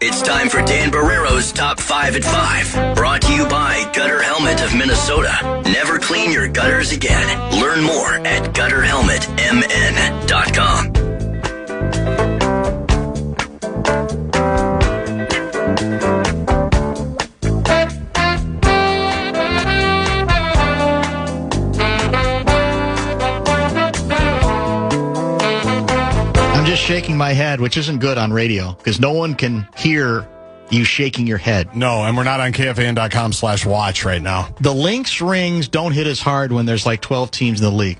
It's time for Dan Barrero's Top 5 at 5. Brought to you by Gutter Helmet of Minnesota. Never clean your gutters again. Learn more at gutterhelmetmn.com. Shaking my head, which isn't good on radio because no one can hear you shaking your head. No, and we're not on KFAN.com/watch right now. The Lynx rings don't hit as hard when there's like 12 teams in the league.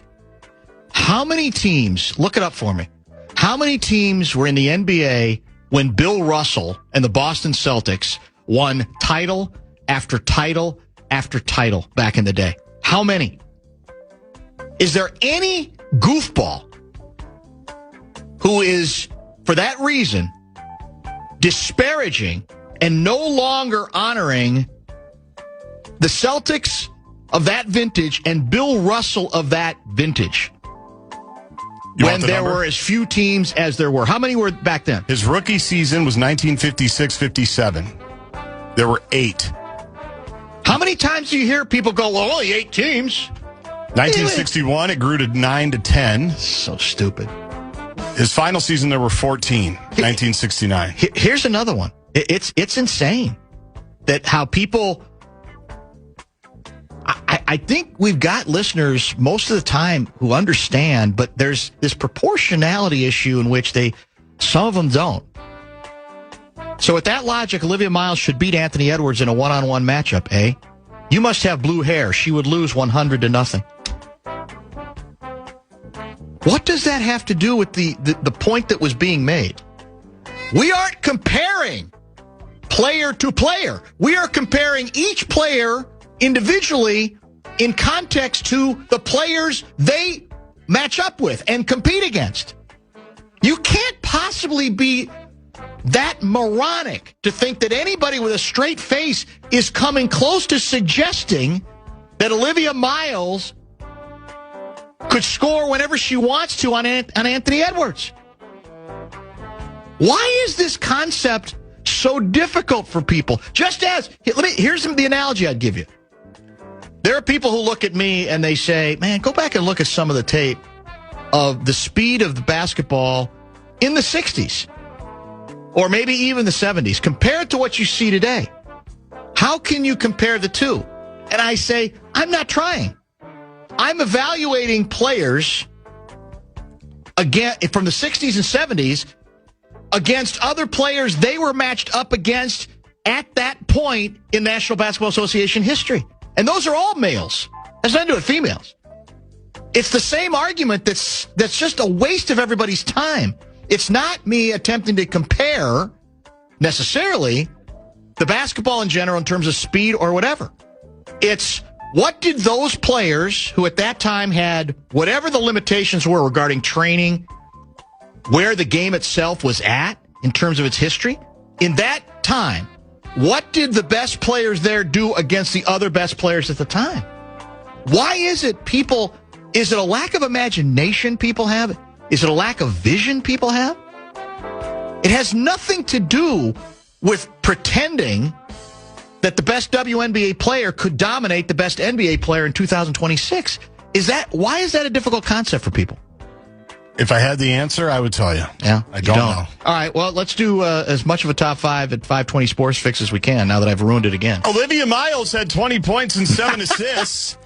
How many teams, look it up for me, how many teams were in the NBA when Bill Russell and the Boston Celtics won title after title after title back in the day? How many? Is there any goofball who is, for that reason, disparaging and no longer honoring the Celtics of that vintage and Bill Russell of that vintage? When there were as few teams as there were. How many were back then? His rookie season was 1956-57. There were 8. How many times do you hear people go, well, only 8 teams? 1961, it grew to 9 to 10. So stupid. His final season, there were 14, 1969. Here's another one. It's insane that how people... I think we've got listeners most of the time who understand, but there's this proportionality issue in which some of them don't. So with that logic, Olivia Miles should beat Anthony Edwards in a one-on-one matchup, eh? You must have blue hair. She would lose 100-0. What does that have to do with the point that was being made? We aren't comparing player to player. We are comparing each player individually in context to the players they match up with and compete against. You can't possibly be that moronic to think that anybody with a straight face is coming close to suggesting that Olivia Miles could score whenever she wants to on Anthony Edwards. Why is this concept so difficult for people? Just as, here's the analogy I'd give you. There are people who look at me and they say, man, go back and look at some of the tape of the speed of the basketball in the 60s or maybe even the 70s. Compare it to what you see today. How can you compare the two? And I say, I'm not trying. I'm evaluating players again from the 60s and 70s against other players they were matched up against at that point in National Basketball Association history. And those are all males. That's nothing to do with females. It's the same argument that's just a waste of everybody's time. It's not me attempting to compare necessarily the basketball in general in terms of speed or whatever. It's what did those players who at that time had whatever the limitations were regarding training, where the game itself was at in terms of its history, in that time, what did the best players there do against the other best players at the time? Why is it is it a lack of imagination people have? Is it a lack of vision people have? It has nothing to do with pretending that the best WNBA player could dominate the best NBA player in 2026. Why is that a difficult concept for people? If I had the answer, I would tell you. Yeah, I don't know. All right, well, let's do as much of a top 5 at 520 Sports Fix as we can now that I've ruined it again. Olivia Miles had 20 points and 7 assists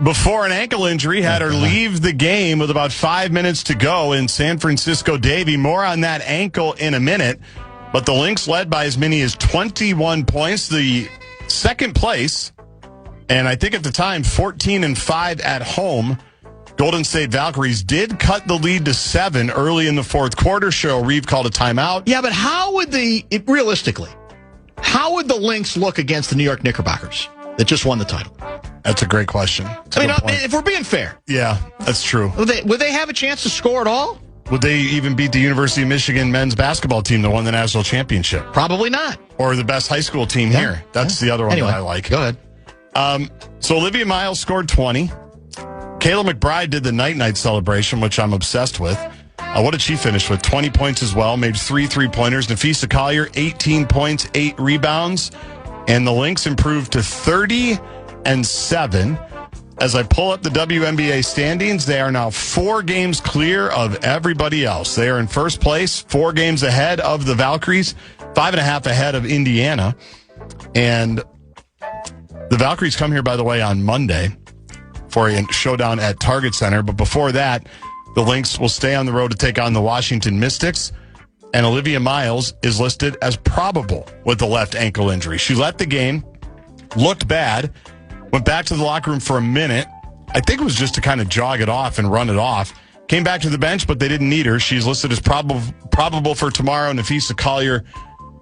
before an ankle injury had her leave the game with about 5 minutes to go in San Francisco Davy. More on that ankle in a minute. But the Lynx led by as many as 21 points, the second place, and I think at the time 14-5 at home. Golden State Valkyries did cut the lead to 7 early in the fourth quarter. Cheryl Reeve called a timeout. Yeah, but realistically, how would the Lynx look against the New York Knickerbockers that just won the title? That's a great question. If we're being fair. Yeah, that's true. Would they have a chance to score at all? Would they even beat the University of Michigan men's basketball team that won the national championship? Probably not. Or the best high school team here. That's the other one that I like. Go ahead. So Olivia Miles scored 20. Kayla McBride did the night-night celebration, which I'm obsessed with. What did she finish with? 20 points as well. Made 3 3-pointers. Nafisa Collier, 18 points, 8 rebounds. And the Lynx improved to 30-7. As I pull up the WNBA standings, they are now 4 games clear of everybody else. They are in first place, 4 games ahead of the Valkyries, 5.5 ahead of Indiana. And the Valkyries come here, by the way, on Monday for a showdown at Target Center. But before that, the Lynx will stay on the road to take on the Washington Mystics. And Olivia Miles is listed as probable with the left ankle injury. She left the game, looked bad, went back to the locker room for a minute. I think it was just to kind of jog it off and run it off. Came back to the bench, but they didn't need her. She's listed as probable for tomorrow. Nafisa Collier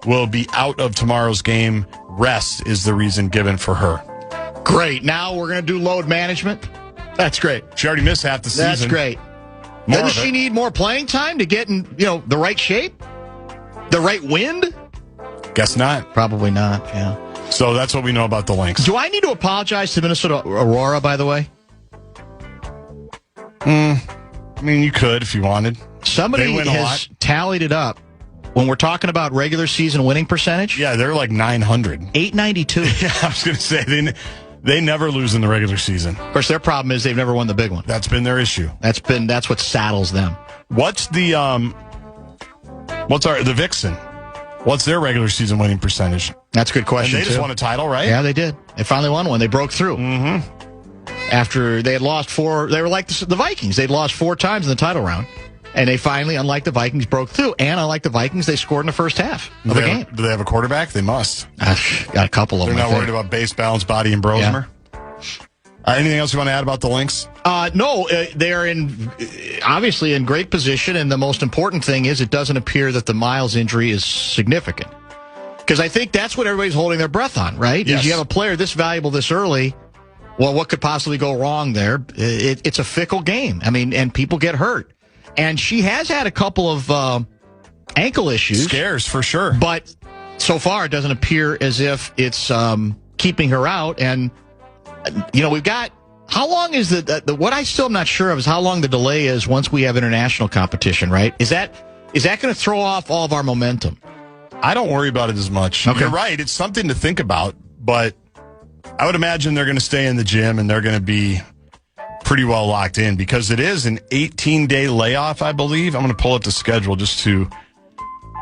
will be out of tomorrow's game. Rest is the reason given for her. Great. Now we're going to do load management. That's great. She already missed half the season. That's great. Doesn't she need more playing time to get in, the right shape? The right wind? Guess not. Probably not, yeah. So that's what we know about the Lynx. Do I need to apologize to Minnesota Aurora, by the way? I mean, you could if you wanted. Somebody has tallied it up. When we're talking about regular season winning percentage? Yeah, they're like 900. 892. Yeah, I was going to say, they never lose in the regular season. Of course, their problem is they've never won the big one. That's been their issue. That's what saddles them. What's the Vixen? What's their regular season winning percentage? That's a good question, and they just won a title, right? Yeah, they did. They finally won one. They broke through. Mm-hmm. After they had lost 4, they were like the Vikings. They'd lost 4 times in the title round. And they finally, unlike the Vikings, broke through. And unlike the Vikings, they scored in the first half of the game. Do they have a quarterback? They must. Got a couple of them. They're not worried about base, balance, body, and Brosmer? Yeah. Anything else you want to add about the Lynx? No, they're obviously in great position. And the most important thing is it doesn't appear that the Miles injury is significant. Because I think that's what everybody's holding their breath on, right? Yes. Is you have a player this valuable this early. Well, what could possibly go wrong there? It's a fickle game. I mean, and people get hurt. And she has had a couple of ankle issues. Scares, for sure. But so far, it doesn't appear as if it's keeping her out. And, we've got... How long is what I still am not sure of is how long the delay is once we have international competition, right? Is that going to throw off all of our momentum? I don't worry about it as much. Okay. You're right. It's something to think about. But I would imagine they're going to stay in the gym and they're going to be pretty well locked in because it is an 18-day layoff, I believe. I'm going to pull up the schedule just to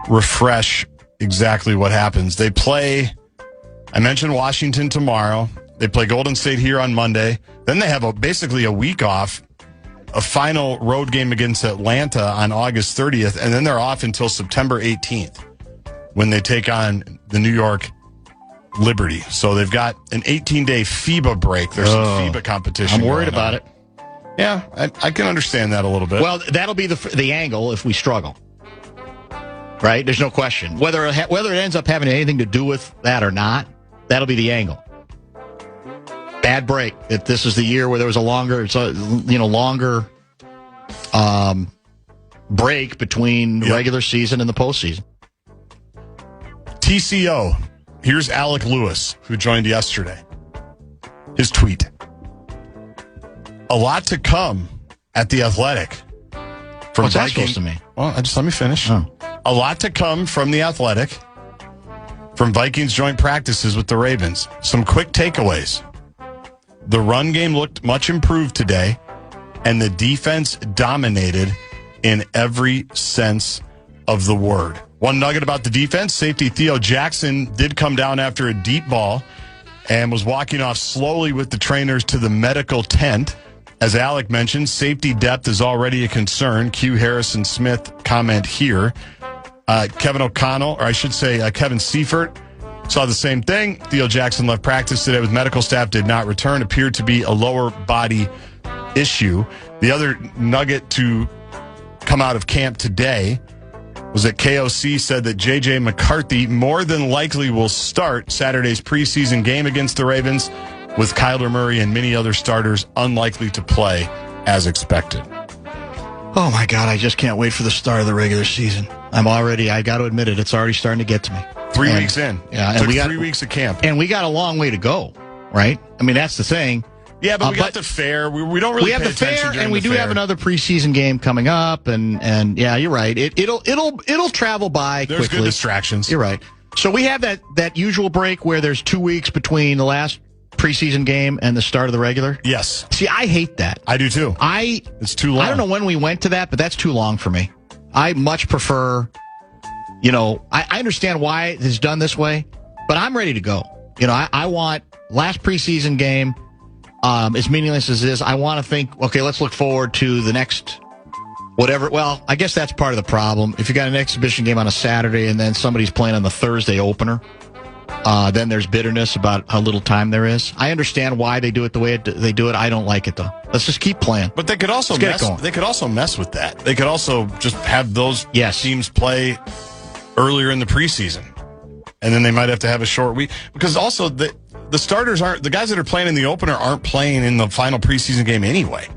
refresh exactly what happens. They play, I mentioned Washington tomorrow. They play Golden State here on Monday. Then they have basically a week off, a final road game against Atlanta on August 30th, and then they're off until September 18th when they take on the New York Liberty. So they've got an 18-day FIBA break. There's some FIBA competition. I'm worried about it. Yeah, I can understand that a little bit. Well, that'll be the angle if we struggle. Right? There's no question. Whether it ends up having anything to do with that or not, that'll be the angle. Bad break. If this is the year where there was a longer break between the regular season and the postseason. TCO. Here's Alec Lewis, who joined yesterday. His tweet. A lot to come at the Athletic. What's that supposed to mean? Well, just let me finish. Oh. A lot to come from the Athletic. From Vikings joint practices with the Ravens. Some quick takeaways. The run game looked much improved today, and the defense dominated in every sense of the word. One nugget about the defense, safety Theo Jackson did come down after a deep ball and was walking off slowly with the trainers to the medical tent. As Alec mentioned, safety depth is already a concern. Q Harrison Smith comment here. Kevin Seifert saw the same thing. Theo Jackson left practice today with medical staff, did not return. Appeared to be a lower body issue. The other nugget to come out of camp today was that KOC said that J.J. McCarthy more than likely will start Saturday's preseason game against the Ravens, with Kyler Murray and many other starters unlikely to play as expected. Oh, my God, I just can't wait for the start of the regular season. I got to admit it, it's already starting to get to me. 3 weeks in. Yeah, and we got 3 weeks of camp. And we got a long way to go, right? I mean, that's the thing. Yeah, but we got the fair. We don't really. We have pay the fair, attention during and we the do fair. have another preseason game coming up, and yeah, you're right. It'll travel by There's quickly. good distractions. You're right. So we have that usual break where there's 2 weeks between the last preseason game and the start of the regular. Yes. See, I hate that. I do too. It's too long. I don't know when we went to that, but that's too long for me. I much prefer, I understand why it's done this way, but I'm ready to go. I want last preseason game, as meaningless as it is, I want to think, okay, let's look forward to the next whatever. Well, I guess that's part of the problem. If you got an exhibition game on a Saturday and then somebody's playing on the Thursday opener, then there's bitterness about how little time there is. I understand why they do it the way they do it. I don't like it, though. Let's just keep playing. But they could also mess with that. They could also just have those teams play earlier in the preseason. And then they might have to have a short week. Because also the starters aren't, the guys that are playing in the opener aren't playing in the final preseason game anyway.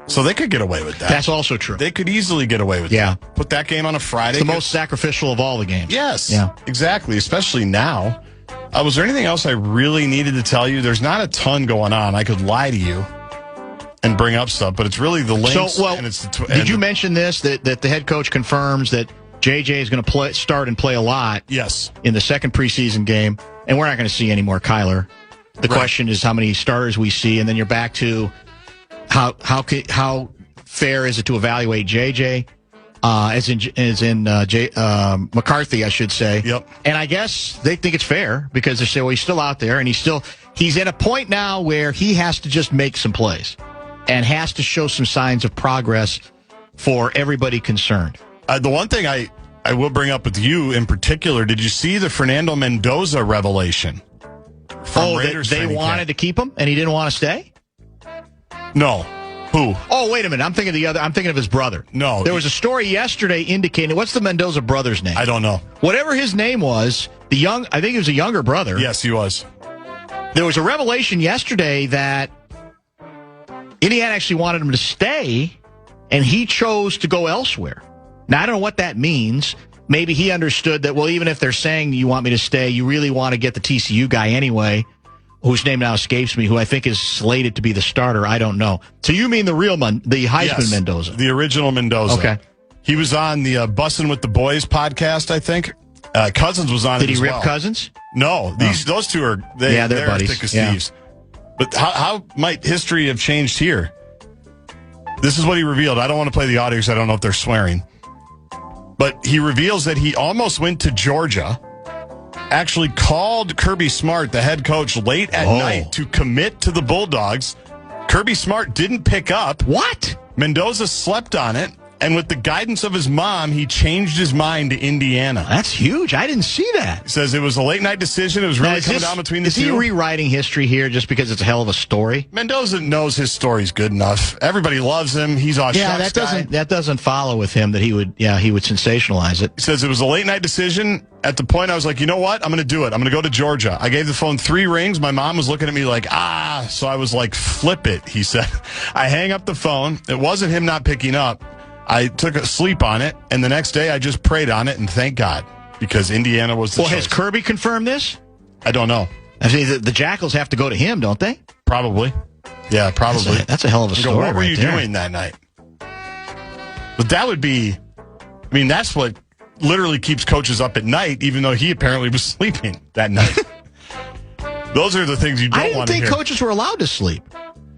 So they could get away with that. That's also true. They could easily get away with that. Put that game on a Friday. It's the most sacrificial of all the games. Yes. Yeah. Exactly. Especially now. Was there anything else I really needed to tell you? There's not a ton going on. I could lie to you and bring up stuff, but it's really the links. And it's did you mention this, that the head coach confirms that JJ is going to start and play a lot in the second preseason game, and we're not going to see any more Kyler. The question is how many starters we see, and then you're back to how fair is it to evaluate JJ, as in McCarthy, I should say. Yep. And I guess they think it's fair because they say, well, he's still out there, and he's at a point now where he has to just make some plays and has to show some signs of progress for everybody concerned. The one thing I will bring up with you in particular, did you see the Fernando Mendoza revelation? They wanted to keep him and he didn't want to stay? No. Who? Oh, wait a minute. I'm thinking of his brother. No. There was a story yesterday indicating, what's the Mendoza brother's name? I don't know. Whatever his name was, I think he was a younger brother. Yes, he was. There was a revelation yesterday that Indiana actually wanted him to stay and he chose to go elsewhere. Now, I don't know what that means. Maybe he understood that, well, even if they're saying you want me to stay, you really want to get the TCU guy anyway, whose name now escapes me, who I think is slated to be the starter. I don't know. So you mean the Heisman Mendoza? The original Mendoza. Okay. He was on the Bussin' with the Boys podcast, I think. Cousins was on it as well. Did he rip Cousins? No. Those two are they're buddies. Thick as thieves. But how might history have changed here? This is what he revealed. I don't want to play the audio because I don't know if they're swearing. But he reveals that he almost went to Georgia, actually called Kirby Smart, the head coach, late at night to commit to the Bulldogs. Kirby Smart didn't pick up. What? Mendoza slept on it, and with the guidance of his mom, he changed his mind to Indiana. That's huge. I didn't see that. He says it was a late-night decision. It was really coming down between the two. Is he rewriting history here just because it's a hell of a story? Mendoza knows his story's good enough. Everybody loves him. He's a shucks guy. That doesn't follow with him that he would sensationalize it. He says it was a late-night decision. At the point, I was like, you know what? I'm going to do it. I'm going to go to Georgia. I gave the phone 3 rings. My mom was looking at me like, so I was like, flip it, he said. I hang up the phone. It wasn't him not picking up. I took a sleep on it, and the next day I just prayed on it, and thank God, because Indiana was the choice. Has Kirby confirmed this? I don't know. I mean, the Jackals have to go to him, don't they? Probably. Yeah, probably. That's a hell of a story. What were you doing that night? But that would be, that's what literally keeps coaches up at night, even though he apparently was sleeping that night. Those are the things you don't want to hear. I didn't think coaches were allowed to sleep.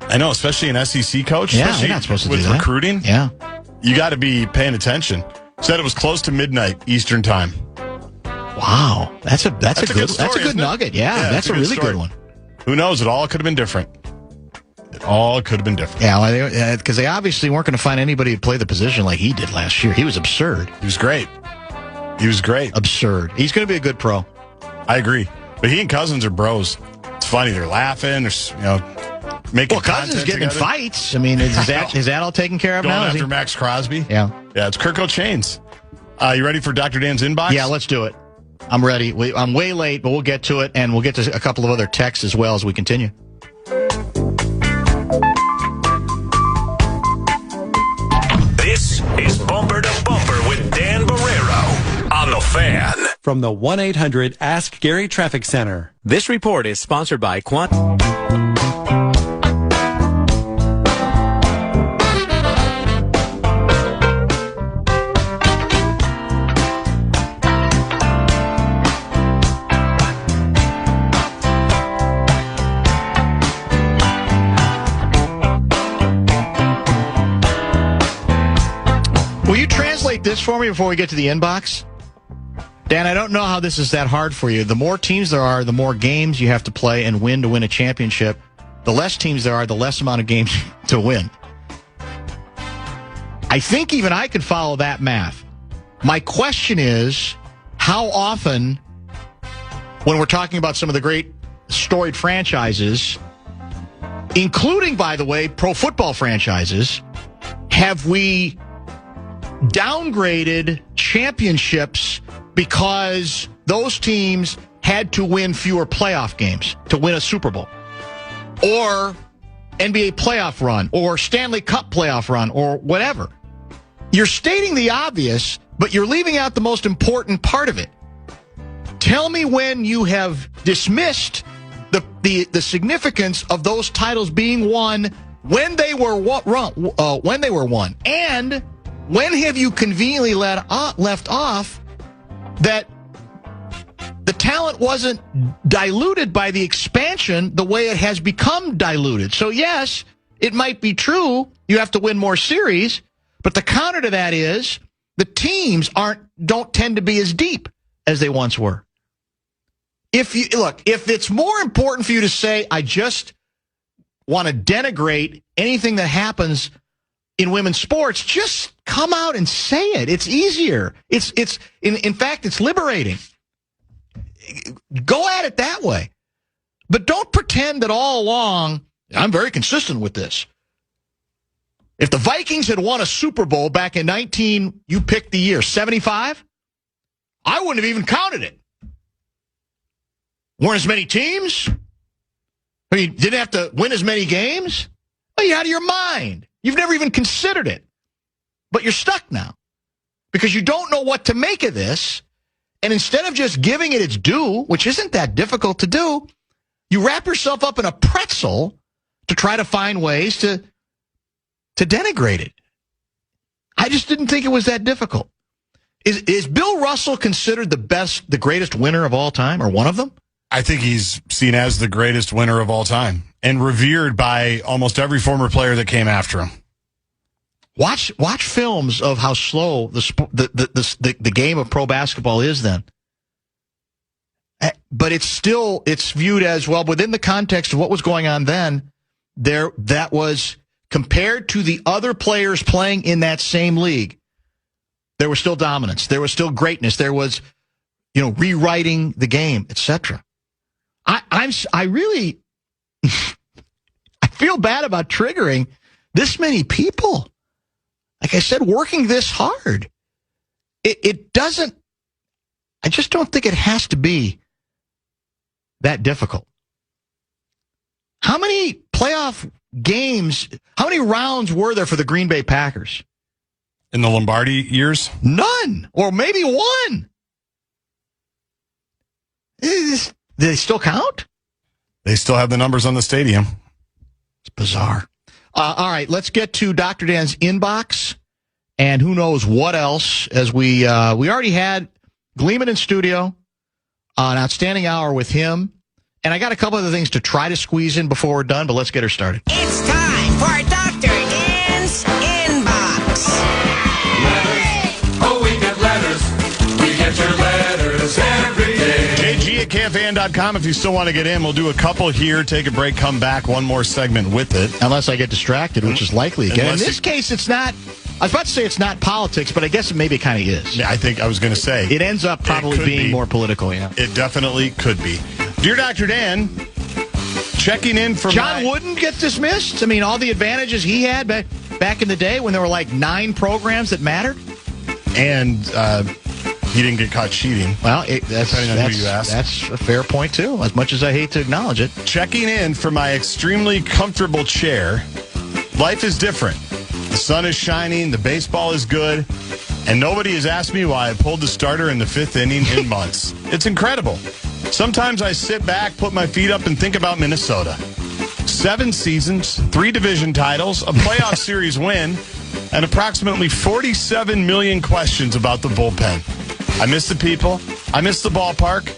I know, especially an SEC coach. Yeah, you're not supposed to do that. With recruiting. Yeah. You got to be paying attention. Said it was close to midnight Eastern time. Wow, that's a good story, that's a good nugget. Yeah, that's a really good one. Who knows? It all could have been different. It all could have been different. Yeah, because they obviously weren't going to find anybody to play the position like he did last year. He was absurd. He was great. Absurd. He's going to be a good pro. I agree. But he and Cousins are bros. It's funny. They're laughing. They're making Cousins getting in fights. Is that all taken care of Going now? After Max Crosby? Yeah. Yeah, it's Kirk O'Chains. You ready for Dr. Dan's inbox? Yeah, let's do it. I'm ready. I'm way late, but we'll get to it, and we'll get to a couple of other texts as well as we continue. This is Bumper to Bumper with Dan Barrero on The Fan. From the 1-800-ASK-GARY Traffic Center. This report is sponsored by this for me before we get to the inbox? Dan, I don't know how this is that hard for you. The more teams there are, the more games you have to play and win to win a championship. The less teams there are, the less amount of games to win. I think even I could follow that math. My question is, how often, when we're talking about some of the great storied franchises, including, by the way, pro football franchises, have we downgraded championships because those teams had to win fewer playoff games to win a Super Bowl? Or NBA playoff run, or Stanley Cup playoff run, or whatever. You're stating the obvious, but you're leaving out the most important part of it. Tell me when you have dismissed the significance of those titles being won when they were won, and when have you conveniently left off that the talent wasn't diluted by the expansion the way it has become diluted? So yes, it might be true you have to win more series, but the counter to that is the teams don't tend to be as deep as they once were. If it's more important for you to say, I just want to denigrate anything that happens in women's sports, just come out and say it. It's easier. In fact, it's liberating. Go at it that way. But don't pretend that all along, I'm very consistent with this. If the Vikings had won a Super Bowl back in you picked the year, 75, I wouldn't have even counted it. Weren't as many teams? I mean, didn't have to win as many games? Are you out of your mind? You've never even considered it. But you're stuck now because you don't know what to make of this. And instead of just giving it its due, which isn't that difficult to do, you wrap yourself up in a pretzel to try to find ways to denigrate it. I just didn't think it was that difficult. Is Bill Russell considered the greatest winner of all time, or one of them? I think he's seen as the greatest winner of all time and revered by almost every former player that came after him. Watch films of how slow the game of pro basketball is then. But it's viewed as, well, within the context of what was going on then, that was compared to the other players playing in that same league. There was still dominance. There was still greatness. There was, rewriting the game, etc. I really I feel bad about triggering this many people. Like I said, working this hard. It doesn't, I just don't think it has to be that difficult. How many playoff games, how many rounds were there for the Green Bay Packers? In the Lombardi years? None. Or maybe one. Do they still count? They still have the numbers on the stadium. It's bizarre. All right, let's get to Dr. Dan's inbox and who knows what else, as we already had Gleeman in studio, an outstanding hour with him. And I got a couple other things to try to squeeze in before we're done, but let's get her started. It's time for Dr. Dan's Inbox. Letters. Oh, we get letters. We get your letters every day. JG at KFAN.com if you still want to get in. We'll do a couple here, take a break, come back, one more segment with it. Unless I get distracted, which is likely again. In this case, it's not, I was about to say it's not politics, but I guess it maybe kind of is. Yeah, I think I was going to say. It ends up probably being more political, yeah. It definitely could be. Dear Dr. Dan, checking in for John Wooden get dismissed? I mean, all the advantages he had back in the day when there were like 9 programs that mattered? And he didn't get caught cheating. Well, that's who you ask. That's a fair point, too, as much as I hate to acknowledge it. Checking in for my extremely comfortable chair. Life is different. The sun is shining, the baseball is good, and nobody has asked me why I pulled the starter in the 5th inning in months. It's incredible. Sometimes I sit back, put my feet up, and think about Minnesota. 7 seasons, 3 division titles, a playoff series win, and approximately 47 million questions about the bullpen. I miss the people. I miss the ballpark.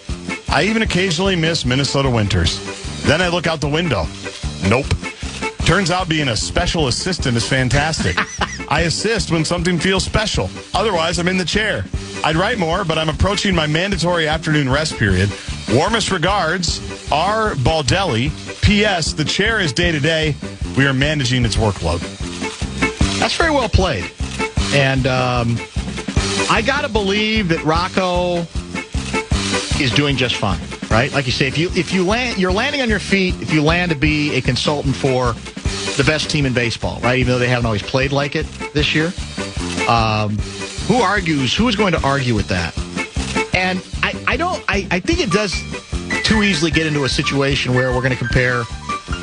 I even occasionally miss Minnesota winters. Then I look out the window. Nope. Turns out being a special assistant is fantastic. I assist when something feels special. Otherwise, I'm in the chair. I'd write more, but I'm approaching my mandatory afternoon rest period. Warmest regards, R. Baldelli. P.S. The chair is day-to-day. We are managing its workload. That's very well played. And I got to believe that Rocco is doing just fine, right? Like you say, if you land, you're landing on your feet if you land to be a consultant for the best team in baseball, right? Even though they haven't always played like it this year. Who is going to argue with that? And I think it does too easily get into a situation where we're going to compare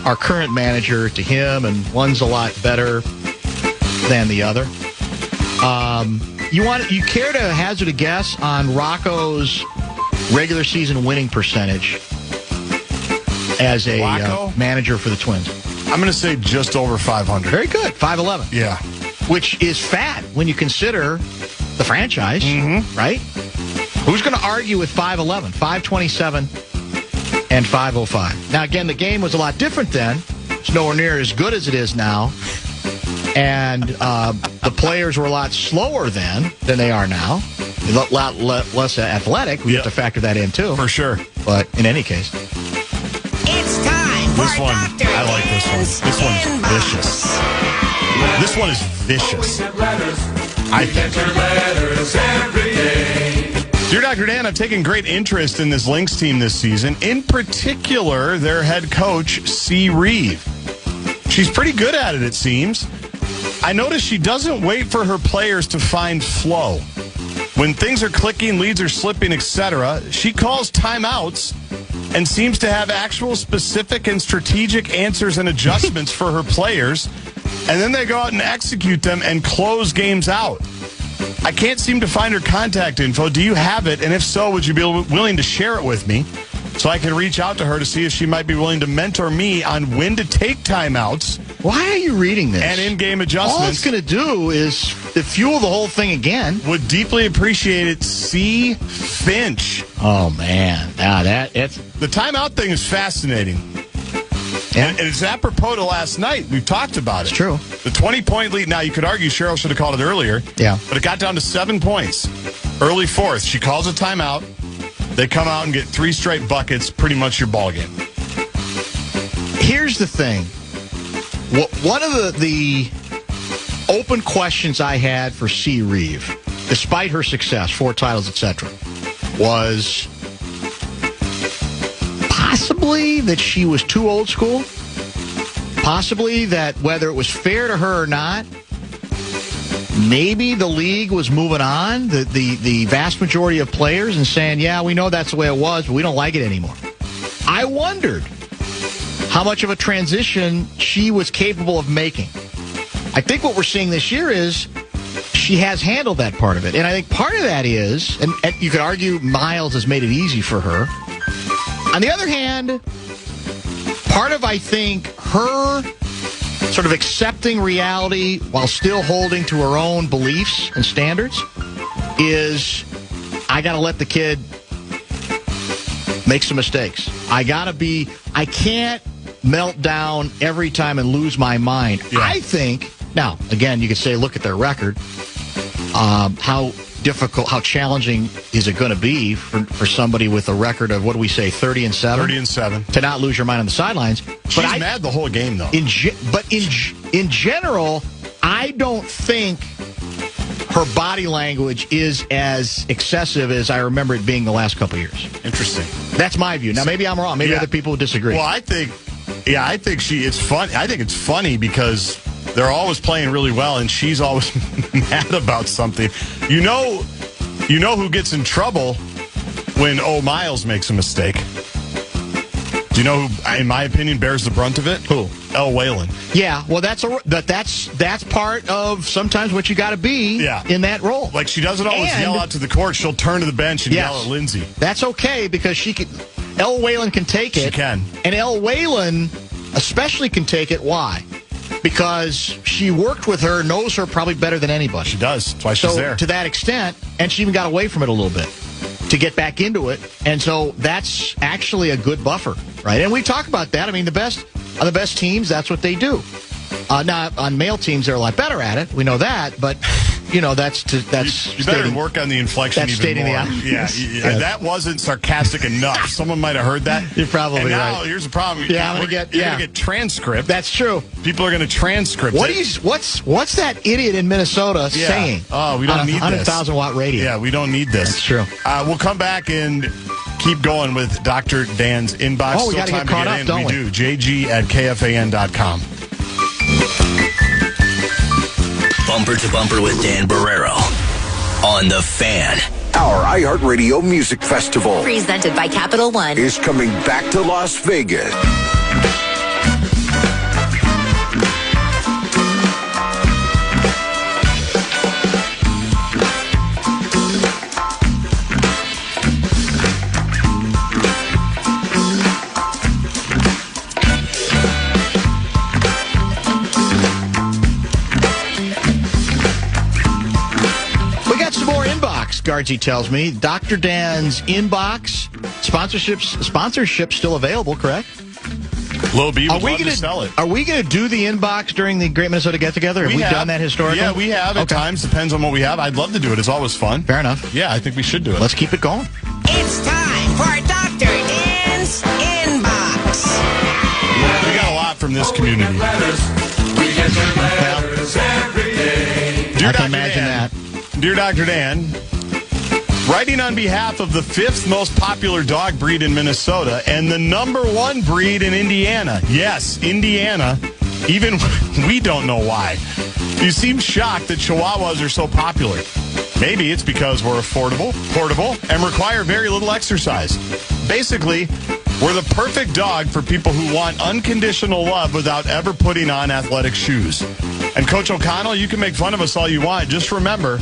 our current manager to him, and one's a lot better than the other. You care to hazard a guess on Rocco's regular season winning percentage as a manager for the Twins? I'm going to say just over 500. Very good. 511. Yeah. Which is fat when you consider the franchise, right? Who's going to argue with 511, 527, and 505? Now, again, the game was a lot different then. It's nowhere near as good as it is now. And the players were a lot slower then than they are now. A lot less athletic. We have to factor that in, too. For sure. But in any case. It's time for This one, Dr. I like this one. This one's vicious. This one is vicious. I think. Get your letters every day. Dear Dr. Dan, I've taken great interest in this Lynx team this season. In particular, their head coach, C. Reeve. She's pretty good at it, it seems. I notice she doesn't wait for her players to find flow. When things are clicking, leads are slipping, etc., she calls timeouts and seems to have actual specific and strategic answers and adjustments for her players, and then they go out and execute them and close games out. I can't seem to find her contact info. Do you have it? And if so, would you be willing to share it with me so I can reach out to her to see if she might be willing to mentor me on when to take timeouts? Why are you reading this? And in-game adjustments. All it's going to do is fuel the whole thing again. Would deeply appreciate it. C. Finch. Oh, man. It's The timeout thing is fascinating. Yeah. And it's apropos to last night. We've talked about it. It's true. The 20-point lead. Now, you could argue Cheryl should have called it earlier. Yeah. But it got down to 7 points. Early fourth. She calls a timeout. They come out and get 3 straight buckets. Pretty much your ball game. Here's the thing. One of the open questions I had for C. Reeve, despite her success, 4 titles, etc., was possibly that she was too old school. Possibly that whether it was fair to her or not, maybe the league was moving on, the vast majority of players, and saying, yeah, we know that's the way it was, but we don't like it anymore. I wondered how much of a transition she was capable of making. I think what we're seeing this year is she has handled that part of it. And I think part of that is, and you could argue Miles has made it easy for her. On the other hand, part of, I think, her sort of accepting reality while still holding to her own beliefs and standards is, I got to let the kid make some mistakes. I can't melt down every time and lose my mind. Yeah. I think, now, again, you could say, look at their record. How difficult, how challenging is it going to be for somebody with a record of, what do we say, 30-7? 30-7. To not lose your mind on the sidelines. She's mad the whole game, though. But in general, I don't think her body language is as excessive as I remember it being the last couple of years. Interesting. That's my view. Now, maybe I'm wrong. Maybe other people would disagree. Well, I think it's fun. I think it's funny because they're always playing really well, and she's always mad about something. You know who gets in trouble when Miles makes a mistake? Do you know who, in my opinion, bears the brunt of it? Who? Elle Whalen. Yeah, well, that's part of sometimes what you got to be in that role. Like, she doesn't always yell out to the court. She'll turn to the bench and yell at Lindsay. That's okay because Elle Whalen can take it. She can. And Elle Whalen especially can take it. Why? Because she worked with her, knows her probably better than anybody. She does. That's why she's there. To that extent, and she even got away from it a little bit to get back into it. And so that's actually a good buffer, right? And we talk about that. I mean, the best teams, that's what they do. Now, on male teams, they're a lot better at it. We know that, but, that's You better work on the inflection that's even stating more. the obvious. Yeah, that wasn't sarcastic enough. Someone might have heard that. You're probably and now, right. here's the problem. Yeah, I'm you're gonna going to get transcript. That's true. People are going to transcript it. What's that idiot in Minnesota saying? Oh, we don't on need a this. 100,000-watt radio. Yeah, we don't need this. That's true. We'll come back and keep going with Dr. Dan's inbox. Oh, we got to get caught up, don't we? do. JG at KFAN.com. Bumper to Bumper with Dan Barrero on The Fan. Our iHeartRadio Music Festival Presented by Capital One. is coming back to Las Vegas. Gaardsy tells me. Dr. Dan's inbox. Sponsorship still available, correct? Lil B would love to sell it. Are we going to do the inbox during the Great Minnesota Get-Together? Have we done that historically? Yeah, we have at times. Depends on what we have. I'd love to do it. It's always fun. Fair enough. Yeah, I think we should do it. Let's keep it going. It's time for Dr. Dan's Inbox. We got a lot from this community. We get your letters every day. Dear I Dr. can imagine Dan, that. Dear Dr. Dan, writing on behalf of the 5th most popular dog breed in Minnesota and the #1 breed in Indiana. Yes, Indiana. Even we don't know why. You seem shocked that Chihuahuas are so popular. Maybe it's because we're affordable, portable, and require very little exercise. Basically, we're the perfect dog for people who want unconditional love without ever putting on athletic shoes. And Coach O'Connell, you can make fun of us all you want. Just remember,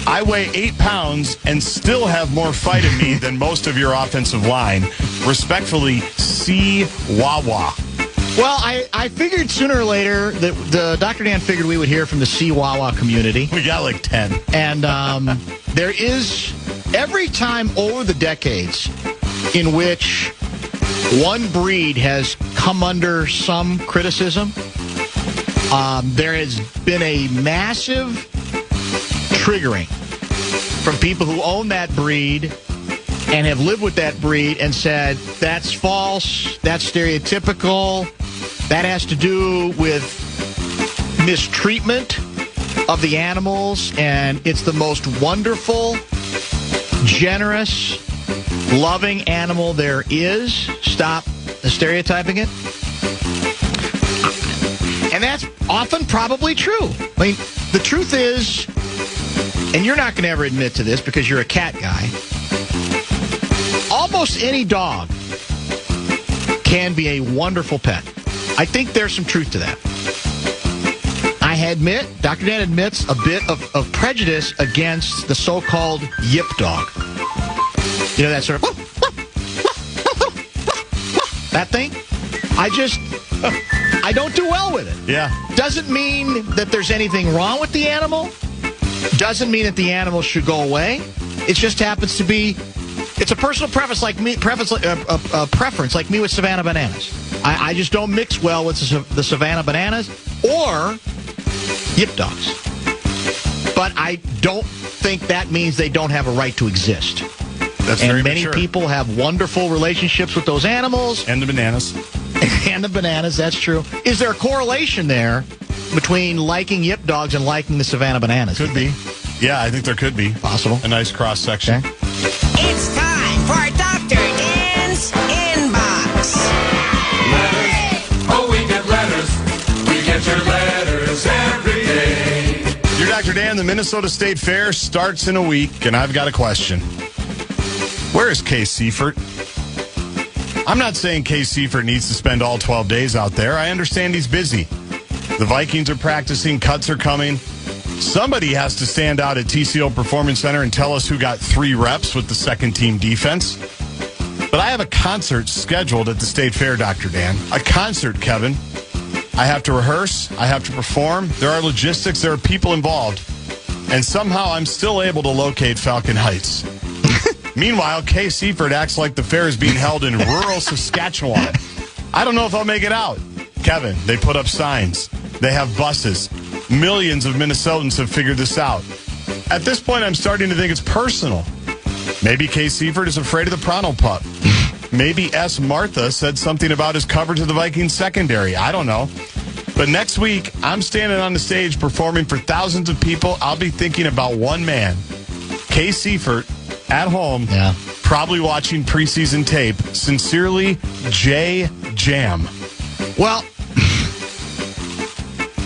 I weigh 8 pounds and still have more fight in me than most of your offensive line. Respectfully, C. Wawa. Well, I figured sooner or later that the Dr. Dan figured we would hear from the C. Wawa community. We got like 10. And there is, every time over the decades in which one breed has come under some criticism, there has been a massive triggering from people who own that breed and have lived with that breed and said, that's false, that's stereotypical, that has to do with mistreatment of the animals, and it's the most wonderful, generous, loving animal there is. Stop stereotyping it. And that's often probably true. I mean, the truth is, and you're not going to ever admit to this because you're a cat guy, almost any dog can be a wonderful pet. I think there's some truth to that. I admit, Dr. Dan admits a bit of prejudice against the so-called yip dog. You know, that sort of, that thing? I don't do well with it. Yeah. Doesn't mean that there's anything wrong with the animal. Doesn't mean that the animal should go away. It just happens to be, it's a personal preference like me, preference like me with Savannah bananas. I just don't mix well with the Savannah bananas or yip dogs. But I don't think that means they don't have a right to exist. That's and very many mature. people have wonderful relationships with those animals. And the bananas. And the bananas, that's true. Is there a correlation there between liking yip dogs and liking the Savannah bananas? Could be. Yeah, I think there could be. Possible. A nice cross-section. Okay. It's time for Dr. Dan's Inbox. Letters. Oh, we get letters. We get your letters every day. Dear Dr. Dan, the Minnesota State Fair starts in a week, and I've got a question. Where is Case Seifert? I'm not saying Case Seifert needs to spend all 12 days out there. I understand he's busy. The Vikings are practicing. Cuts are coming. Somebody has to stand out at TCO Performance Center and tell us who got 3 reps with the second-team defense. But I have a concert scheduled at the State Fair, Dr. Dan. A concert, Kevin. I have to rehearse. I have to perform. There are logistics. There are people involved. And somehow I'm still able to locate Falcon Heights. Meanwhile, Case Seifert acts like the fair is being held in rural Saskatchewan. I don't know if I'll make it out. Kevin, they put up signs. They have buses. Millions of Minnesotans have figured this out. At this point, I'm starting to think it's personal. Maybe K. Seifert is afraid of the Pronto Pup. Maybe S. Martha said something about his coverage of the Vikings secondary. I don't know. But next week, I'm standing on the stage performing for thousands of people. I'll be thinking about one man, K. Seifert, at home, probably watching preseason tape. Sincerely, J. Jam. Well,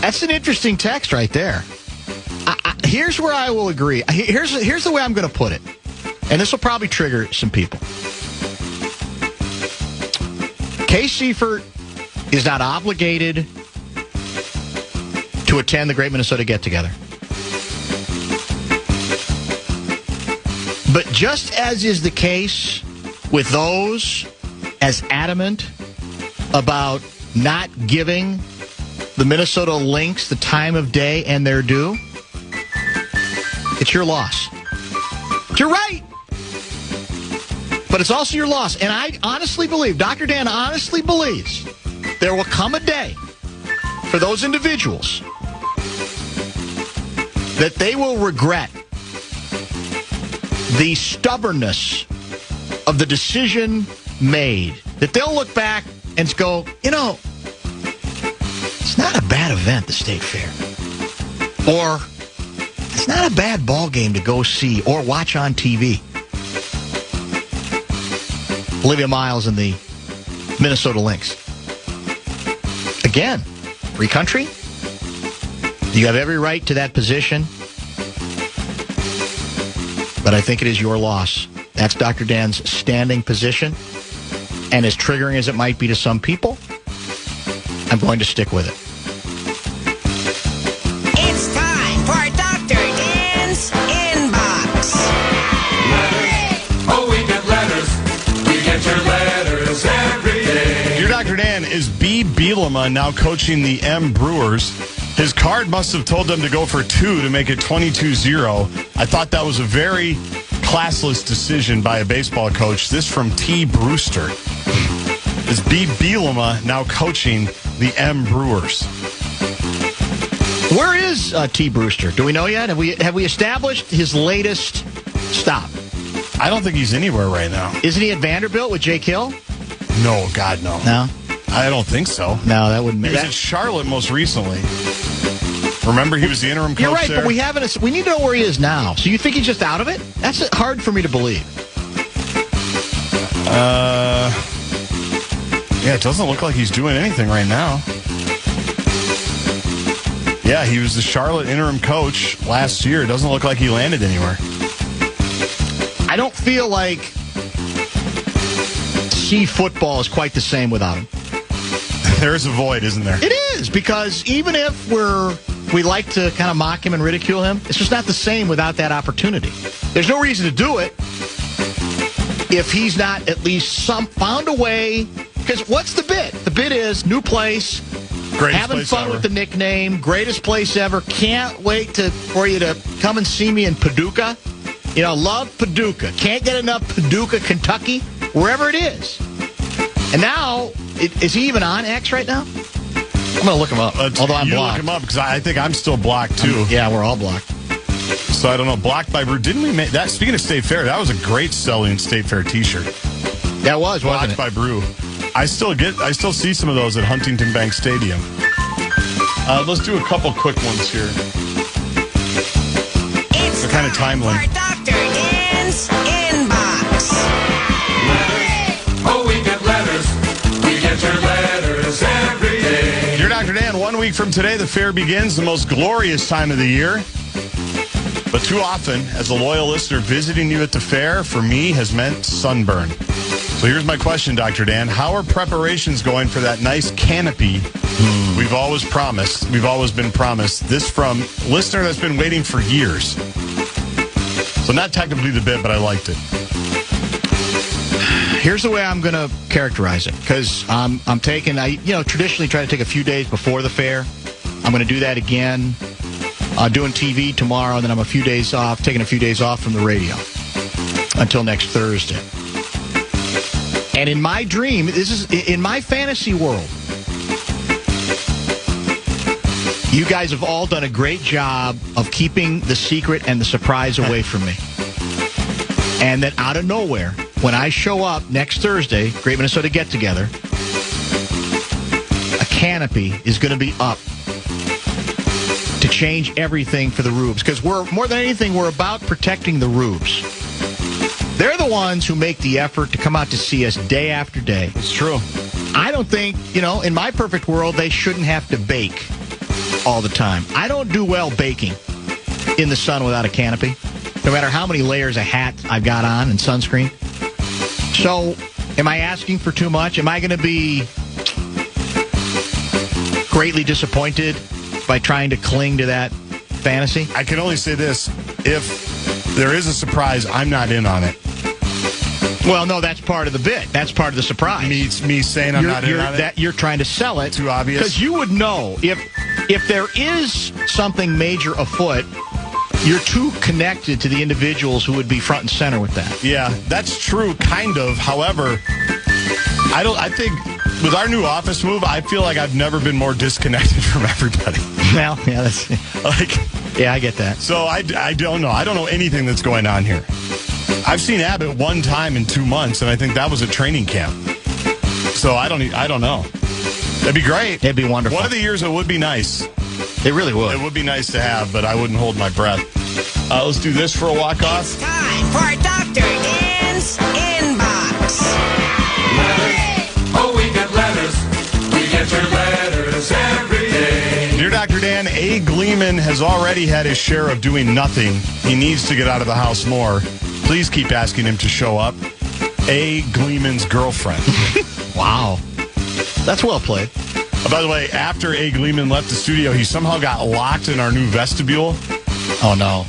that's an interesting text right there. Here's where I will agree. Here's the way I'm going to put it. And this will probably trigger some people. K. Seifert is not obligated to attend the Great Minnesota Get-Together. But just as is the case with those as adamant about not giving the Minnesota Lynx the time of day and their due, it's your loss. You're right. But it's also your loss. And I honestly believe, Dr. Dan honestly believes, there will come a day for those individuals that they will regret the stubbornness of the decision made. That they'll look back and go, it's not a bad event, the State Fair. Or it's not a bad ball game to go see or watch on TV. Olivia Miles and the Minnesota Lynx. Again, free country. You have every right to that position. But I think it is your loss. That's Dr. Dan's standing position. And as triggering as it might be to some people, I'm going to stick with it. It's time for Dr. Dan's Inbox. Oh, we get letters. We get your letters every day. Your Dr. Dan is B. Bielema now coaching the M. Brewers. His card must have told them to go for 2 to make it 22-0. I thought that was a very classless decision by a baseball coach. This from T. Brewster. Is B. Bielema now coaching the M. Brewers? Where is T. Brewster? Do we know yet? Have we established his latest stop? I don't think he's anywhere right now. Isn't he at Vanderbilt with Jake Hill? No, God, no. No? I don't think so. No, that wouldn't He make was at Charlotte most recently. Remember, he was the interim coach. You're right, there? but we need to know where he is now. So you think he's just out of it? That's hard for me to believe. Yeah, it doesn't look like he's doing anything right now. Yeah, he was the Charlotte interim coach last year. It doesn't look like he landed anywhere. I don't feel like C football is quite the same without him. There is a void, isn't there? It is, because even if we like to kind of mock him and ridicule him, it's just not the same without that opportunity. There's no reason to do it if he's not at least found a way. Because what's the bit? The bit is new place, Greatest having place fun ever. with the nickname, greatest place ever. Can't wait for you to come and see me in Paducah. Love Paducah. Can't get enough Paducah, Kentucky, wherever it is. And now, is he even on X right now? I'm going to look him up, although I'm blocked. Look him up, because I think I'm still blocked, too. Yeah, we're all blocked. So I don't know. Blocked by Brew. Didn't we make that? Speaking of State Fair, that was a great selling State Fair T-shirt. That was, wasn't Blocked it? by Brew. I still see some of those at Huntington Bank Stadium. Let's do a couple quick ones here. It's They're kind of timely. for Dr. Dan's Inbox. Oh, we get letters. We get your letters every day. You're Dr. Dan. 1 week from today, the fair begins, the most glorious time of the year. But too often, as a loyal listener, visiting you at the fair, for me, has meant sunburn. So here's my question, Dr. Dan. How are preparations going for that nice canopy we've always promised? We've always been promised. This from listener that's been waiting for years. So not technically the bit, but I liked it. Here's the way I'm going to characterize it, because I'm traditionally try to take a few days before the fair. I'm going to do that again. Doing TV tomorrow, and then I'm taking a few days off from the radio until next Thursday. And in my dream, this is in my fantasy world, You guys have all done a great job of keeping the secret and the surprise away from me. And then out of nowhere, when I show up next Thursday, Great Minnesota Get-Together, a canopy is going to be up to change everything for the Rubes. Because more than anything, we're about protecting the Rubes. They're the ones who make the effort to come out to see us day after day. It's true. I don't think, in my perfect world, they shouldn't have to bake all the time. I don't do well baking in the sun without a canopy, no matter how many layers of hat I've got on and sunscreen. So, am I asking for too much? Am I going to be greatly disappointed by trying to cling to that fantasy? I can only say this. If there is a surprise, I'm not in on it. Well, no, that's part of the bit. That's part of the surprise. Me saying I'm not in on it? You're trying to sell it. Too obvious? Because you would know. If there is something major afoot, you're too connected to the individuals who would be front and center with that. Yeah, that's true, kind of. However, I think with our new office move, I feel like I've never been more disconnected from everybody. Well, yeah, that's... Yeah, I get that. So I don't know. I don't know anything that's going on here. I've seen Abbott one time in 2 months, and I think that was a training camp. So I don't know. That'd be great. It'd be wonderful. One of the years, it would be nice. It really would. It would be nice to have, but I wouldn't hold my breath. Let's do this for a walk-off. Time for Dr. Dan's Inbox. Oh, we get letters. We get your letters every day. Dear Dr. Dan, A. Gleeman has already had his share of doing nothing. He needs to get out of the house more. Please keep asking him to show up. A. Gleeman's girlfriend. Wow. That's well played. By the way, after A. Gleeman left the studio, he somehow got locked in our new vestibule. Oh, no.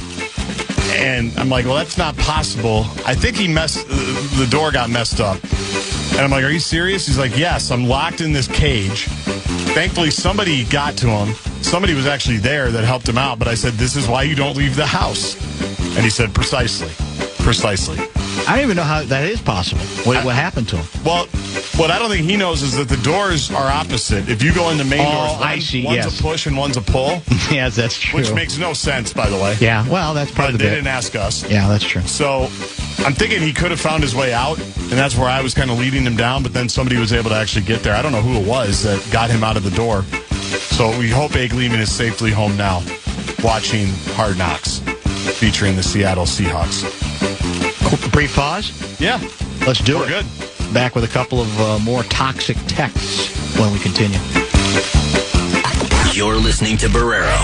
And I'm like, well, that's not possible. I think the door got messed up. And I'm like, are you serious? He's like, yes, I'm locked in this cage. Thankfully, somebody got to him. Somebody was actually there that helped him out. But I said, this is why you don't leave the house. And he said, precisely. I don't even know how that is possible. What happened to him? Well, what I don't think he knows is that the doors are opposite. If you go in the main doors, I see, one's yes. a push and one's a pull. Yes, that's true. Which makes no sense, by the way. Yeah, well, that's part But of the they bit. didn't ask us. Yeah, that's true. So I'm thinking he could have found his way out, and that's where I was kind of leading him down, but then somebody was able to actually get there. I don't know who it was that got him out of the door. So we hope A. Gleeman is safely home now, watching Hard Knocks, featuring the Seattle Seahawks. Brief pause? Yeah. Let's do it. We're good. Back with a couple of more toxic texts when we continue. You're listening to Barrero.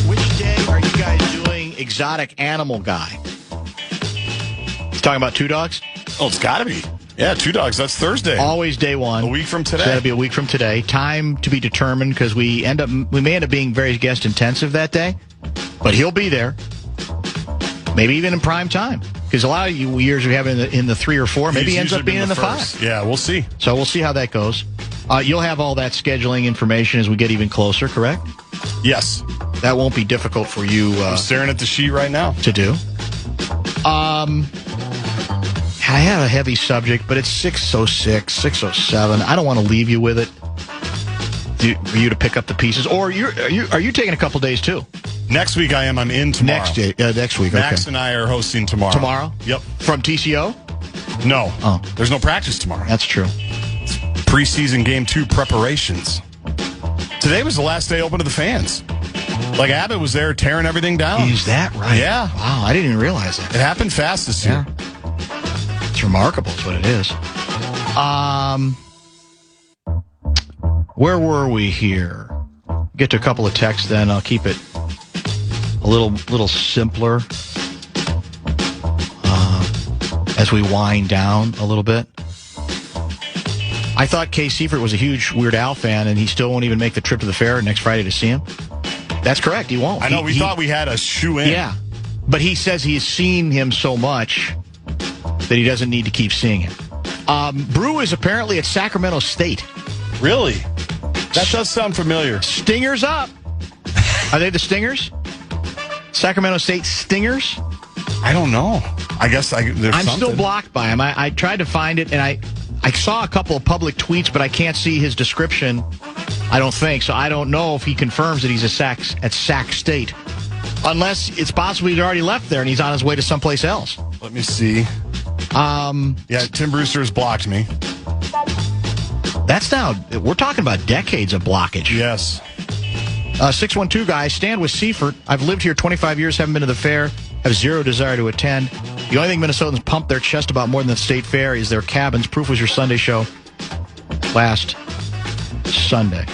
Which day are you guys doing Exotic Animal Guy? He's talking about Two Dogs? Oh, it's got to be. Yeah, Two Dogs. That's Thursday. Always day one. A week from today. So that'll be a week from today. Time to be determined because we may end up being very guest intensive that day, but he'll be there. Maybe even in prime time because a lot of years we have in the 3 or 4. Maybe he ends up being in the 5. Yeah, we'll see. So we'll see how that goes. You'll have all that scheduling information as we get even closer, correct? Yes. That won't be difficult for you I'm staring at the sheet right now. to do. I have a heavy subject, but it's 6:06, 6:07. I don't want to leave you with it for you to pick up the pieces. Or are you taking a couple days too? Next week I am. I'm in tomorrow. Next week. Max Okay. and I are hosting tomorrow. Tomorrow? Yep. From TCO? No. Oh. There's no practice tomorrow. That's true. Preseason Game 2 preparations. Today was the last day open to the fans. Like Abbott was there tearing everything down. Is that right? Yeah. Wow, I didn't even realize that. It happened fast this year. It's remarkable is what it is. Where were we here? Get to a couple of texts then. I'll keep it a little simpler as we wind down a little bit. I thought Kay Seifert was a huge Weird Al fan, and he still won't even make the trip to the fair next Friday to see him. That's correct. He won't. I know. We thought we had a shoe-in. Yeah. But he says he's seen him so much that he doesn't need to keep seeing him. Brew is apparently at Sacramento State. Really? That does sound familiar. Stingers up. Are they the Stingers? Sacramento State Stingers? I don't know. I guess there's I'm something. still blocked by him. I tried to find it, and I saw a couple of public tweets, but I can't see his description, I don't think. So I don't know if he confirms that he's at Sac State. Unless it's possible he's already left there and he's on his way to someplace else. Let me see. Yeah, Tim Brewster has blocked me. That's now, we're talking about decades of blockage. Yes. 612 guys, stand with Seifert. I've lived here 25 years, haven't been to the fair, have zero desire to attend. The only thing Minnesotans pump their chest about more than the state fair is their cabins. Proof was your Sunday show last Sunday.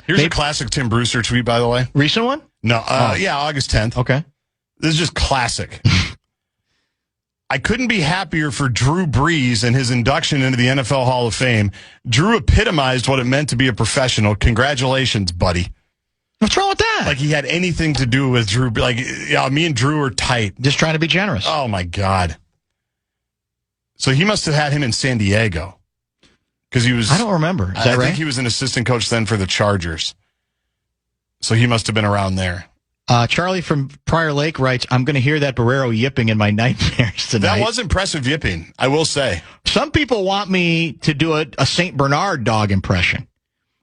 Here's a classic Tim Brewster tweet, by the way. Recent one? No, yeah, August 10th. Okay. This is just classic. I couldn't be happier for Drew Brees and his induction into the NFL Hall of Fame. Drew epitomized what it meant to be a professional. Congratulations, buddy. What's wrong with that? Like he had anything to do with Drew. Like, yeah, me and Drew are tight. Just trying to be generous. Oh, my God. So he must have had him in San Diego. Because he was. I don't remember. Is that right? I think he was an assistant coach then for the Chargers. So he must have been around there. Charlie from Prior Lake writes, I'm going to hear that Barrero yipping in my nightmares tonight. That was impressive yipping, I will say. Some people want me to do a St. Bernard dog impression.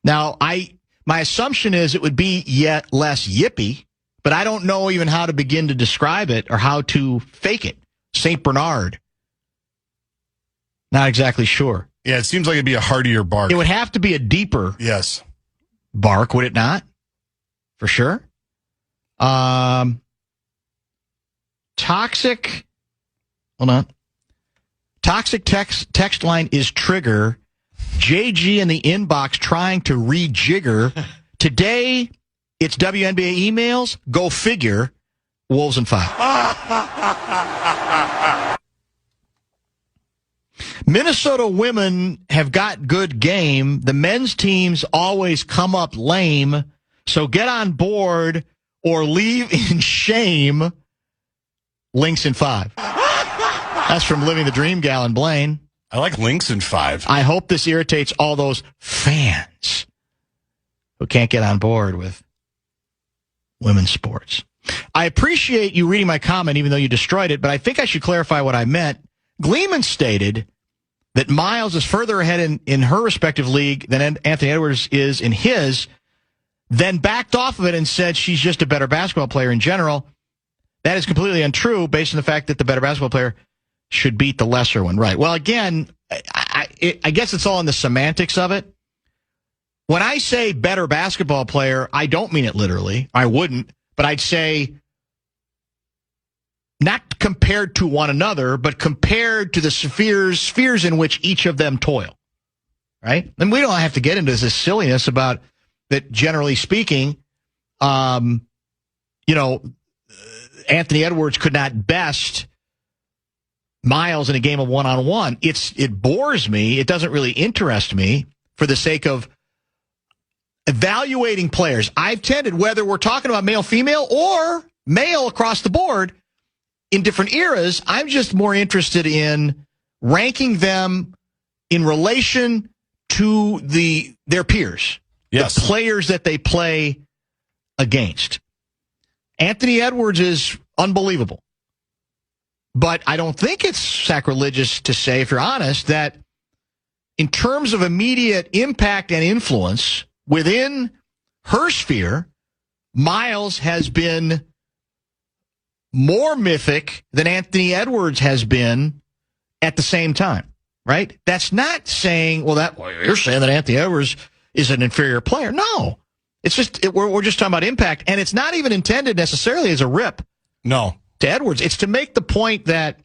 Now, my assumption is it would be yet less yippy, but I don't know even how to begin to describe it or how to fake it. St. Bernard. Not exactly sure. Yeah, it seems like it'd be a heartier bark. It would have to be a deeper bark, would it not? For sure. Toxic. Hold on. Toxic text line is trigger. JG in the inbox trying to rejigger. Today, it's WNBA emails. Go figure. Wolves in 5. Minnesota women have got good game. The men's teams always come up lame. So get on board or leave in shame. Links in 5. That's from Living the Dream, Gal and Blaine. I like links in 5. I hope this irritates all those fans who can't get on board with women's sports. I appreciate you reading my comment, even though you destroyed it, but I think I should clarify what I meant. Gleeman stated that Miles is further ahead in her respective league than Anthony Edwards is in his, then backed off of it and said she's just a better basketball player in general. That is completely untrue based on the fact that the better basketball player should beat the lesser one. Right. Well, again, I guess it's all in the semantics of it. When I say better basketball player, I don't mean it literally. I wouldn't. But I'd say not compared to one another, but compared to the spheres in which each of them toil. Right? And we don't have to get into this silliness about that, generally speaking, Anthony Edwards could not best Miles in a game of one-on-one. It bores me. It doesn't really interest me for the sake of evaluating players. I've tended, whether we're talking about male, female, or male across the board in different eras, I'm just more interested in ranking them in relation to their peers. Yes. The players that they play against. Anthony Edwards is unbelievable. But I don't think it's sacrilegious to say, if you're honest, that in terms of immediate impact and influence within her sphere, Miles has been more mythic than Anthony Edwards has been at the same time, right? That's not saying, you're saying that Anthony Edwards is an inferior player. No. It's just, we're just talking about impact, and it's not even intended necessarily as a rip. No. To Edwards. It's to make the point that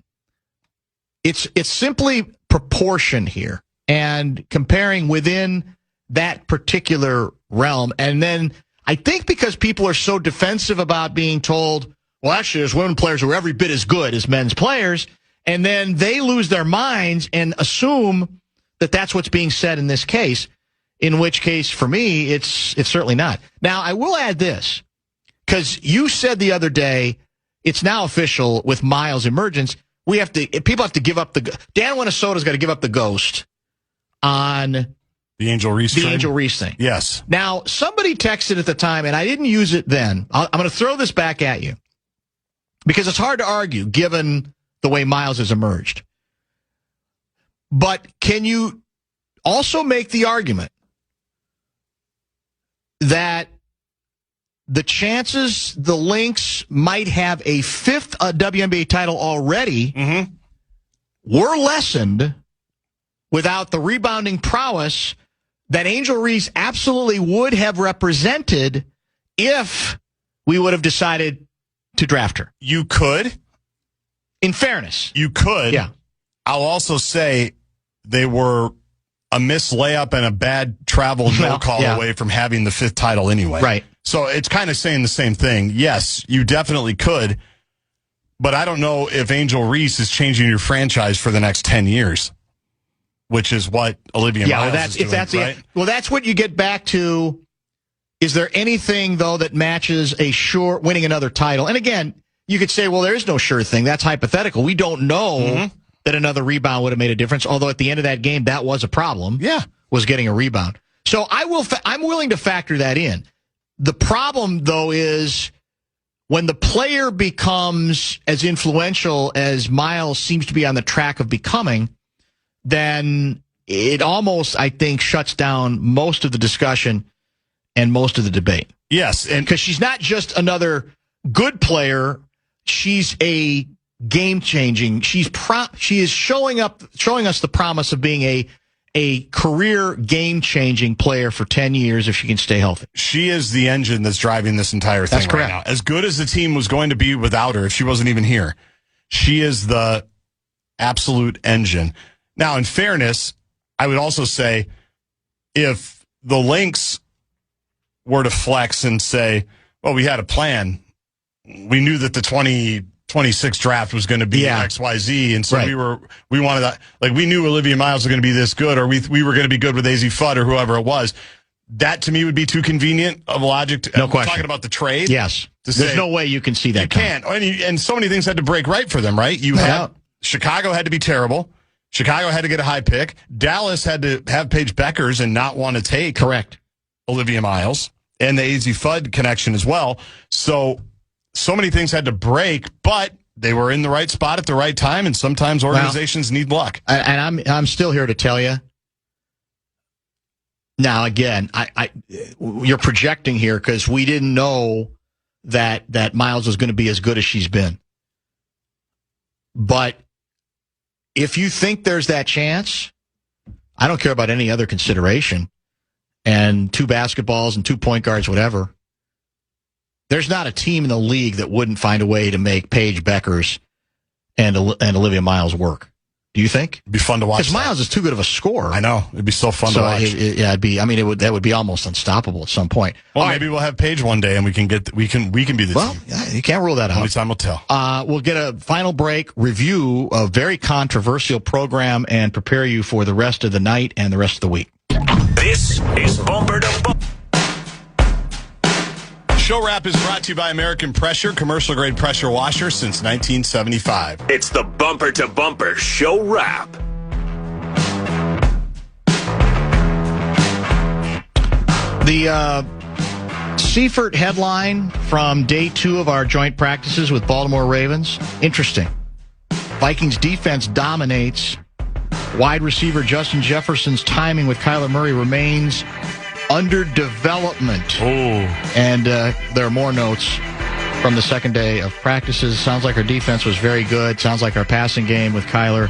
it's simply proportion here and comparing within that particular realm. And then I think because people are so defensive about being told, well, actually, there's women players who are every bit as good as men's players, and then they lose their minds and assume that that's what's being said in this case, in which case, for me, it's certainly not. Now, I will add this, because you said the other day, it's now official with Miles' emergence. People have to give up Dan Minnesota's got to give up the ghost on the Angel Reese thing. Yes. Now, somebody texted at the time, and I didn't use it then. I'm going to throw this back at you because it's hard to argue given the way Miles has emerged. But can you also make the argument that the chances the Lynx might have a fifth WNBA title already were lessened without the rebounding prowess that Angel Reese absolutely would have represented if we would have decided to draft her? You could. In fairness. You could. Yeah. I'll also say they were a missed layup and a bad travel no call away from having the fifth title anyway. Right. So it's kind of saying the same thing. Yes, you definitely could, but I don't know if Angel Reese is changing your franchise for the next 10 years, which is what Olivia Miles is doing, right? Well, that's what you get back to. Is there anything, though, that matches a sure winning another title? And again, you could say, well, there is no sure thing. That's hypothetical. We don't know that another rebound would have made a difference, although at the end of that game, that was a problem. Yeah. Was getting a rebound. So I'm willing to factor that in. The problem, though, is when the player becomes as influential as Miles seems to be on the track of becoming, then it almost, I think, shuts down most of the discussion and most of the debate. Yes. And because she's not just another good player, she's a game-changing. She is showing us the promise of being a career game-changing player for 10 years if she can stay healthy. She is the engine that's driving this entire thing. That's correct. Right now. As good as the team was going to be without her, if she wasn't even here, she is the absolute engine. Now, in fairness, I would also say if the Lynx were to flex and say, well, we had a plan. We knew that the 2026 draft was going to be XYZ, and so we wanted that. Like, we knew Olivia Miles was going to be this good, or we were going to be good with AZ Fudd or whoever it was. That, to me, would be too convenient of logic. No question. Talking about the trade. Yes. There's no way you can see that. You can't. And so many things had to break right for them, right? Chicago had to be terrible. Chicago had to get a high pick. Dallas had to have Paige Beckers and not want to take Olivia Miles, and the AZ Fudd connection as well. So many things had to break, but they were in the right spot at the right time, and sometimes organizations need luck. And I'm still here to tell you. Now, again, you're projecting here because we didn't know that Miles was going to be as good as she's been. But if you think there's that chance, I don't care about any other consideration, and 2 basketballs and 2 point guards, whatever, there's not a team in the league that wouldn't find a way to make Paige Beckers and Olivia Miles work. Do you think? It'd be fun to watch. Because Miles is too good of a scorer. I know. It'd be so fun to watch. That would be almost unstoppable at some point. Well, maybe we'll have Paige one day, and we can be the team. Well, you can't rule that out. Only time will tell. We'll get a final break, review a very controversial program, and prepare you for the rest of the night and the rest of the week. This is Bumper to Bumper. Show Wrap is brought to you by American Pressure, commercial-grade pressure washer since 1975. It's the Bumper to Bumper Show Wrap. The Seifert headline from day 2 of our joint practices with Baltimore Ravens. Interesting. Vikings defense dominates. Wide receiver Justin Jefferson's timing with Kyler Murray remains under development. And there are more notes from the second day of practices. Sounds like our defense was very good. Sounds like our passing game with Kyler.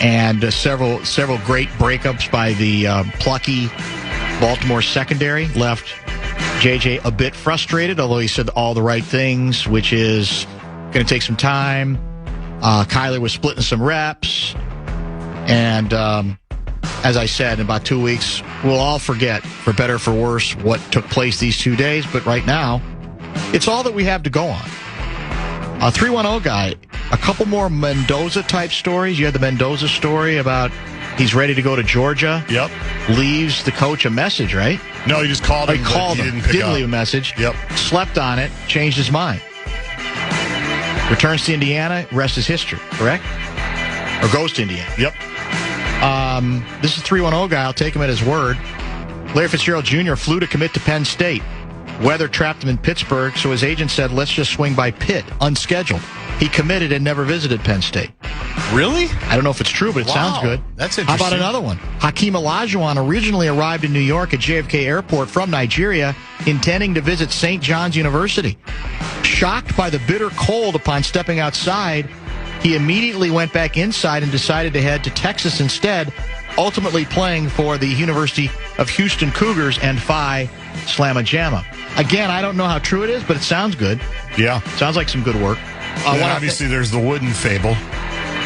And several great breakups by the plucky Baltimore secondary left JJ a bit frustrated, although he said all the right things, which is going to take some time. Kyler was splitting some reps. And as I said, in about 2 weeks, we'll all forget, for better or for worse, what took place these 2 days. But right now, it's all that we have to go on. 310 guy, a couple more Mendoza-type stories. You had the Mendoza story about he's ready to go to Georgia. Yep. Leaves the coach a message, right? No, he just called him. He called him. Didn't leave a message. Yep. Slept on it. Changed his mind. Returns to Indiana. Rest is history, correct? Or goes to Indiana. Yep. This is 310 guy. I'll take him at his word. Larry Fitzgerald Jr. flew to commit to Penn State. Weather trapped him in Pittsburgh, so his agent said, let's just swing by Pitt, unscheduled. He committed and never visited Penn State. Really? I don't know if it's true, but it sounds good. That's How interesting. about another one? Hakeem Olajuwon originally arrived in New York at JFK Airport from Nigeria, intending to visit St. John's University. Shocked by the bitter cold upon stepping outside, he immediately went back inside and decided to head to Texas instead, ultimately playing for the University of Houston Cougars and Phi Slamma Jamma. Again, I don't know how true it is, but it sounds good. Yeah. Sounds like some good work. And then obviously, there's the wooden fable.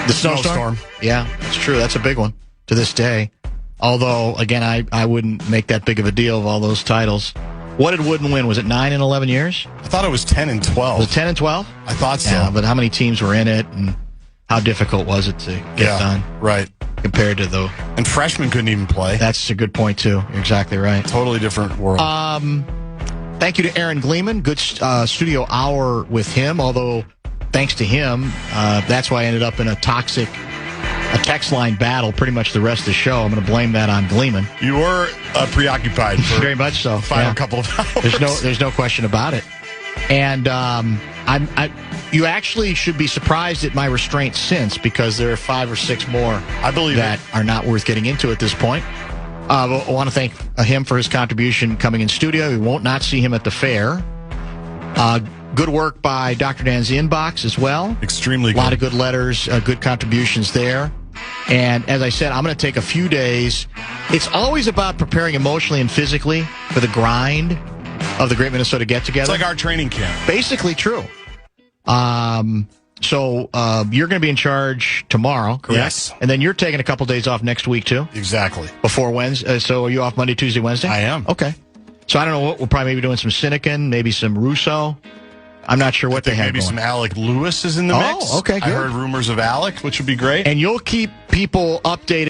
The snowstorm? Yeah, that's true. That's a big one to this day. Although, again, I wouldn't make that big of a deal of all those titles. What did Wooden win? Was it 9 in 11 years? I thought it was 10 and 12. Was it 10 and 12? I thought so. Yeah, but how many teams were in it, and how difficult was it to get done? Right. Compared to the... And freshmen couldn't even play. That's a good point, too. You're exactly right. Totally different world. Thank you to Aaron Gleeman. Good studio hour with him, although thanks to him, that's why I ended up in a text line battle pretty much the rest of the show. I'm going to blame that on Gleeman. You were preoccupied for very much so. Final couple of hours. There's no question about it. And you actually should be surprised at my restraint since, because there are 5 or 6 more I believe that are not worth getting into at this point. I want to thank him for his contribution coming in studio. We won't not see him at the fair. Good work by Dr. Dan's inbox as well. Extremely good. A lot of good letters, good contributions there. And as I said, I'm going to take a few days. It's always about preparing emotionally and physically for the grind of the Great Minnesota Get-Together. It's like our training camp. Basically true. So you're going to be in charge tomorrow, correct? Yes. And then you're taking a couple days off next week, too? Exactly. Before Wednesday. So are you off Monday, Tuesday, Wednesday? I am. Okay. So I don't know what. We'll probably be doing some Sinekin, maybe some Russo. I'm not sure what they have Maybe going. some Alec Lewis is in the mix. Oh, okay, good. I heard rumors of Alec, which would be great. And you'll keep people updated